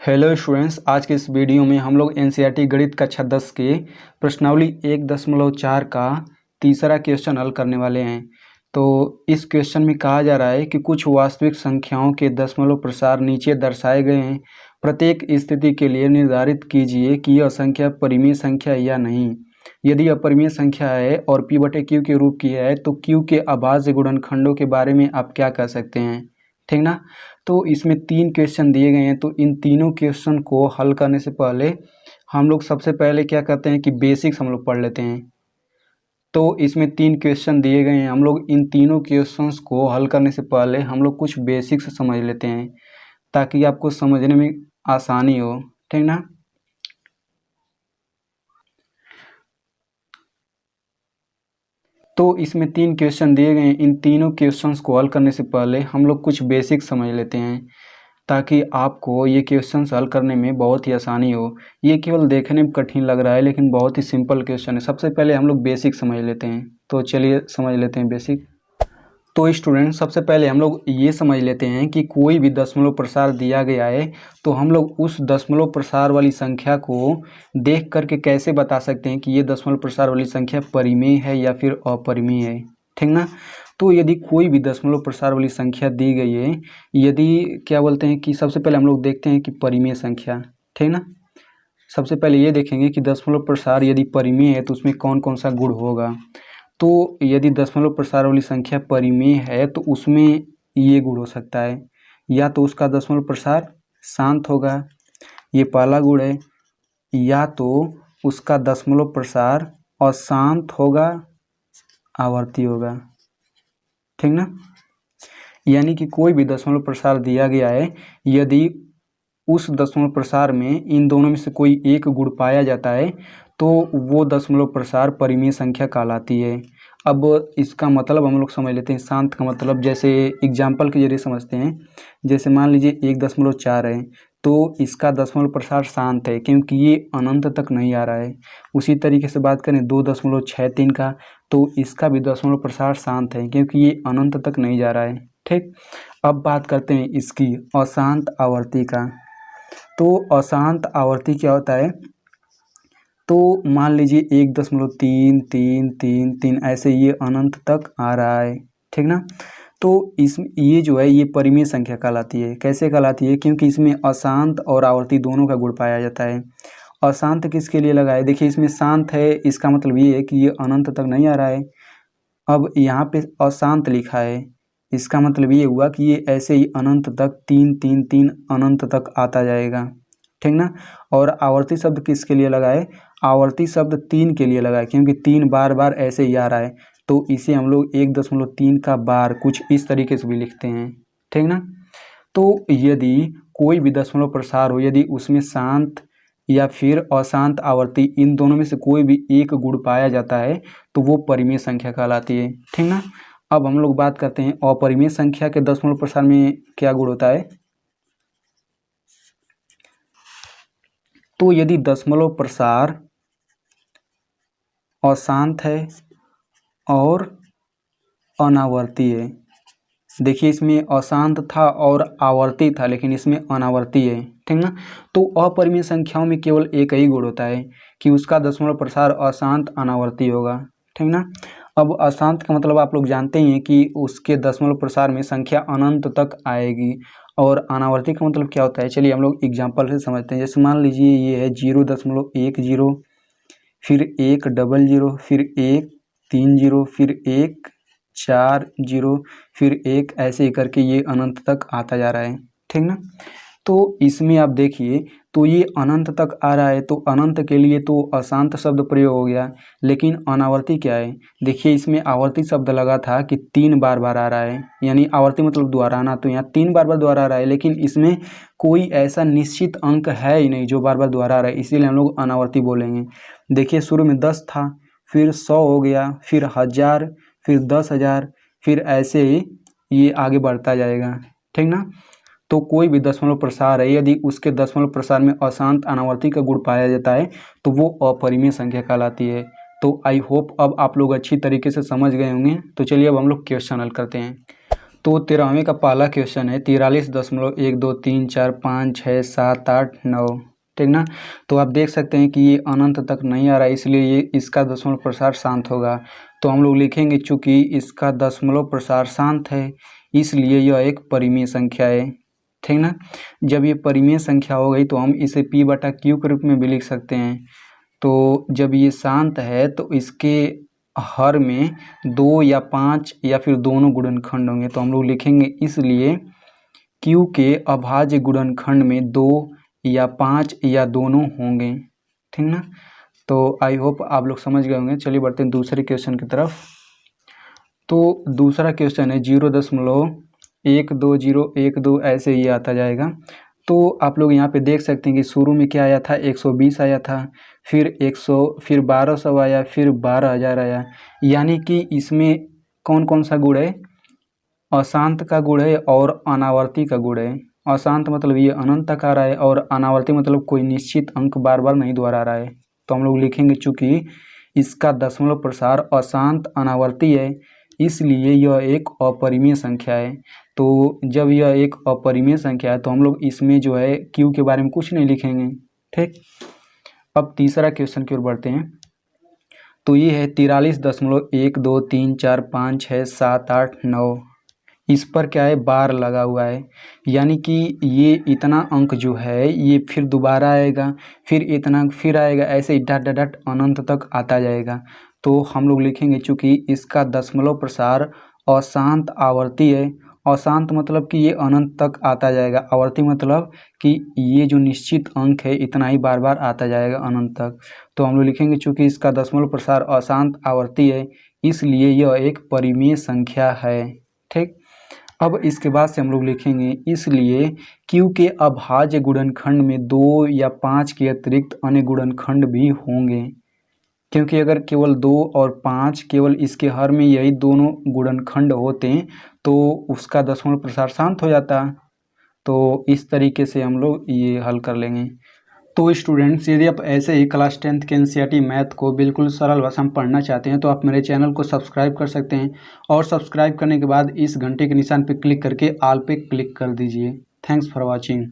Hello students, आज के इस वीडियो में हम लोग एनसीईआरटी गणित कक्षा 10 के प्रश्नावली 1.4 का तीसरा क्वेश्चन हल करने वाले हैं। तो इस क्वेश्चन में कहा जा रहा है कि कुछ वास्तविक संख्याओं के दशमलव प्रसार नीचे दर्शाए गए हैं। प्रत्येक स्थिति के लिए निर्धारित कीजिए कि यह संख्या परिमेय संख्या या नहीं। यदि अपरिमेय संख्या है और p/q के रूप की है तो q के अभाज्य गुणनखंडों के बारे में आप क्या कह सकते हैं, ठीक ना। तो इसमें 3 क्वेश्चन दिए गए हैं, तो इन तीनों क्वेश्चन को हल करने से पहले हम लोग सबसे पहले क्या करते हैं कि बेसिक्स हम लोग पढ़ लेते हैं। तो इसमें 3 क्वेश्चन दिए गए हैं, हम लोग इन तीनों क्वेश्चंस को हल करने से पहले हम लोग कुछ बेसिक्स समझ लेते हैं ताकि आपको समझने में आसानी हो, ठीक ना। तो इसमें 3 क्वेश्चन दिए गए हैं, इन तीनों क्वेश्चंस को हल करने से पहले हम लोग कुछ बेसिक्स समझ लेते हैं ताकि आपको ये क्वेश्चन हल करने में बहुत ही आसानी हो। ये केवल देखने में कठिन लग रहा है लेकिन बहुत ही सिंपल क्वेश्चन है। सबसे पहले हम लोग बेसिक समझ लेते हैं, तो चलिए समझ लेते हैं बेसिक। तो स्टूडेंट, सबसे पहले हम लोग ये समझ लेते हैं कि कोई भी दशमलव प्रसार दिया गया है तो हम लोग उस दशमलव प्रसार वाली संख्या को देख करके कैसे बता सकते हैं कि ये दशमलव प्रसार वाली संख्या परिमेय है या फिर अपरिमेय है, ठीक ना। तो यदि कोई भी दशमलव प्रसार वाली संख्या दी गई है, यदि क्या बोलते हैं कि सबसे पहले हम लोग देखते हैं कि परिमेय संख्या, ठीक ना। सबसे पहले ये देखेंगे कि दशमलव प्रसार यदि परिमेय है तो उसमें कौन कौन सा गुण होगा। तो यदि दशमलव प्रसार वाली संख्या परिमेय है तो उसमें ये गुण हो सकता है, या तो उसका दशमलव प्रसार शांत होगा, ये पहला गुण है, या तो उसका दशमलव प्रसार अशांत होगा, आवर्ती होगा, ठीक ना। यानी कि कोई भी दशमलव प्रसार दिया गया है, यदि उस दशमलव प्रसार में इन दोनों में से कोई एक गुण पाया जाता है तो वो दशमलव प्रसार परिमेय संख्या कहलाती है। अब इसका मतलब हम लोग समझ लेते हैं। शांत का मतलब जैसे एग्जाम्पल के जरिए समझते हैं। जैसे मान लीजिए 1.4 है तो इसका दशमलव प्रसार शांत है क्योंकि ये अनंत तक नहीं आ रहा है। उसी तरीके से बात करें 2.63 का, तो इसका भी दशमलव प्रसार शांत है क्योंकि ये अनंत तक नहीं जा रहा है, ठीक। अब बात करते हैं इसकी अशांत आवर्ती का। तो अशांत आवर्ती क्या होता है, तो मान लीजिए 1.33333 ऐसे ये अनंत तक आ रहा है, ठीक ना। तो ये जो है ये परिमेय संख्या कहलाती है। कैसे कहलाती है, क्योंकि इसमें अशांत और आवर्ती दोनों का गुण पाया जाता है। अशांत किसके लिए लगा है, देखिए इसमें शांत है, इसका मतलब ये है कि ये अनंत तक नहीं आ रहा है। अब यहाँ पे अशांत लिखा है, इसका मतलब ये हुआ कि ये ऐसे ही अनंत तक 333 अनंत तक आता जाएगा, ठीक ना। और आवर्ती शब्द किसके लिए लगा है, आवर्ती शब्द 3 के लिए लगा है क्योंकि 3 बार बार ऐसे ही आ रहा है। तो इसे हम लोग 1.3 का बार कुछ इस तरीके से भी लिखते हैं, ठीक ना। तो यदि कोई भी दशमलव प्रसार हो, यदि उसमें शांत या फिर अशांत आवर्ती इन दोनों में से कोई भी एक गुण पाया जाता है तो वो परिमेय संख्या कहलाती है, ठीक ना। अब हम लोग बात करते हैं अपरिमेय संख्या के दशमलव प्रसार में क्या गुण होता है। तो यदि दशमलव प्रसार अशांत है और अनावर्ती है, देखिए इसमें अशांत था और आवर्ती था लेकिन इसमें अनावर्ती है, ठीक ना। तो अपरिमेय संख्याओं में केवल एक ही गुण होता है कि उसका दशमलव प्रसार अशांत अनावर्ती होगा, ठीक ना। अब अशांत का मतलब आप लोग जानते ही हैं कि उसके दशमलव प्रसार में संख्या अनंत तक आएगी। और अनावर्ती का मतलब क्या होता है, चलिए हम लोग एग्जाम्पल से समझते हैं। जैसे मान लीजिए ये है 0.10, फिर 100, फिर 130, फिर 140, फिर 1 ऐसे ही करके ये अनंत तक आता जा रहा है, ठीक ना। तो इसमें आप देखिए तो ये अनंत तक आ रहा है तो अनंत के लिए तो अशांत शब्द प्रयोग हो गया, लेकिन अनावर्ती क्या है, देखिए इसमें आवर्ती शब्द लगा था कि 3 बार बार आ रहा है, यानी आवर्ती मतलब दोहराना, तो यहाँ 3 बार बार दोहरा रहा है लेकिन इसमें कोई ऐसा निश्चित अंक है ही नहीं जो बार बार दोहरा रहा है, इसीलिए हम लोग अनावर्ती बोलेंगे। देखिए शुरू में 10 था, फिर 100 हो गया, फिर 1000, फिर 10,000, फिर ऐसे ही ये आगे बढ़ता जाएगा, ठीक ना। तो कोई भी दशमलव प्रसार है, यदि उसके दशमलव प्रसार में अशांत अनावर्ती का गुण पाया जाता है तो वो अपरिमेय संख्या कहलाती है। तो आई होप अब आप लोग अच्छी तरीके से समझ गए होंगे। तो चलिए अब हम लोग क्वेश्चन हल करते हैं। तो 13वें का पहला क्वेश्चन है 43.123456789, ठीक ना। तो आप देख सकते हैं कि ये अनंत तक नहीं आ रहा है, इसलिए ये इसका दशमलव प्रसार शांत होगा। तो हम लोग लिखेंगे चूँकि इसका दशमलव प्रसार शांत है इसलिए यह एक परिमेय संख्या है, ठीक ना। जब ये परिमेय संख्या हो गई तो हम इसे p/q के रूप में भी लिख सकते हैं। तो जब ये शांत है तो इसके हर में 2 या 5 या फिर दोनों गुणनखंड होंगे। तो हम लोग लिखेंगे इसलिए q के अभाज्य गुणनखंड में 2 या 5 या दोनों होंगे, ठीक ना। तो आई होप आप लोग समझ गए होंगे। चलिए बढ़ते हैं दूसरे क्वेश्चन की तरफ। तो दूसरा क्वेश्चन है 0.12012 ऐसे ही आता जाएगा। तो आप लोग यहाँ पे देख सकते हैं कि शुरू में क्या आया था, 120 आया था, फिर 100, फिर 1200 आया, फिर 12,000 आया। यानी कि इसमें कौन कौन सा गुण है, अशांत का गुण है और अनावर्ती का गुण है। अशांत मतलब ये अनंत तक आ रहा है और अनावर्ती मतलब कोई निश्चित अंक बार बार नहीं दोहरा रहा है। तो हम लोग लिखेंगे चूँकि इसका दशमलव प्रसार अशांत अनावर्ती है इसलिए यह एक अपरिमेय संख्या है। तो जब यह एक अपरिमेय संख्या है तो हम लोग इसमें जो है q के बारे में कुछ नहीं लिखेंगे, ठीक। अब तीसरा क्वेश्चन की ओर बढ़ते हैं। तो ये है 43.123456789। इस पर क्या है, बार लगा हुआ है, यानी कि ये इतना अंक जो है ये फिर दोबारा आएगा, फिर इतना फिर आएगा, ऐसे ही डट डट डट अनंत तक आता जाएगा। तो हम लोग लिखेंगे चूँकि इसका दशमलव प्रसार अशांत आवर्ती है। अशांत मतलब कि ये अनंत तक आता जाएगा, आवर्ती मतलब कि ये जो निश्चित अंक है इतना ही बार बार आता जाएगा अनंत तक। तो हम लोग लिखेंगे चूँकि इसका दशमलव प्रसार अशांत आवर्ती है इसलिए यह एक परिमेय संख्या है, ठीक। अब इसके बाद से हम लोग लिखेंगे इसलिए q के अभाज्य गुणनखंड में 2 या 5 के अतिरिक्त अन्य गुणनखंड भी होंगे, क्योंकि अगर केवल 2 और 5 केवल इसके हर में यही दोनों गुणनखंड होते तो उसका दशमलव प्रसार शांत हो जाता। तो इस तरीके से हम लोग ये हल कर लेंगे। तो स्टूडेंट्स, यदि आप ऐसे ही क्लास 10th के NCERT मैथ को बिल्कुल सरल भाषा में पढ़ना चाहते हैं तो आप मेरे चैनल को सब्सक्राइब कर सकते हैं और सब्सक्राइब करने के बाद इस घंटे के निशान पर क्लिक करके ऑल पे क्लिक कर दीजिए। Thanks for watching.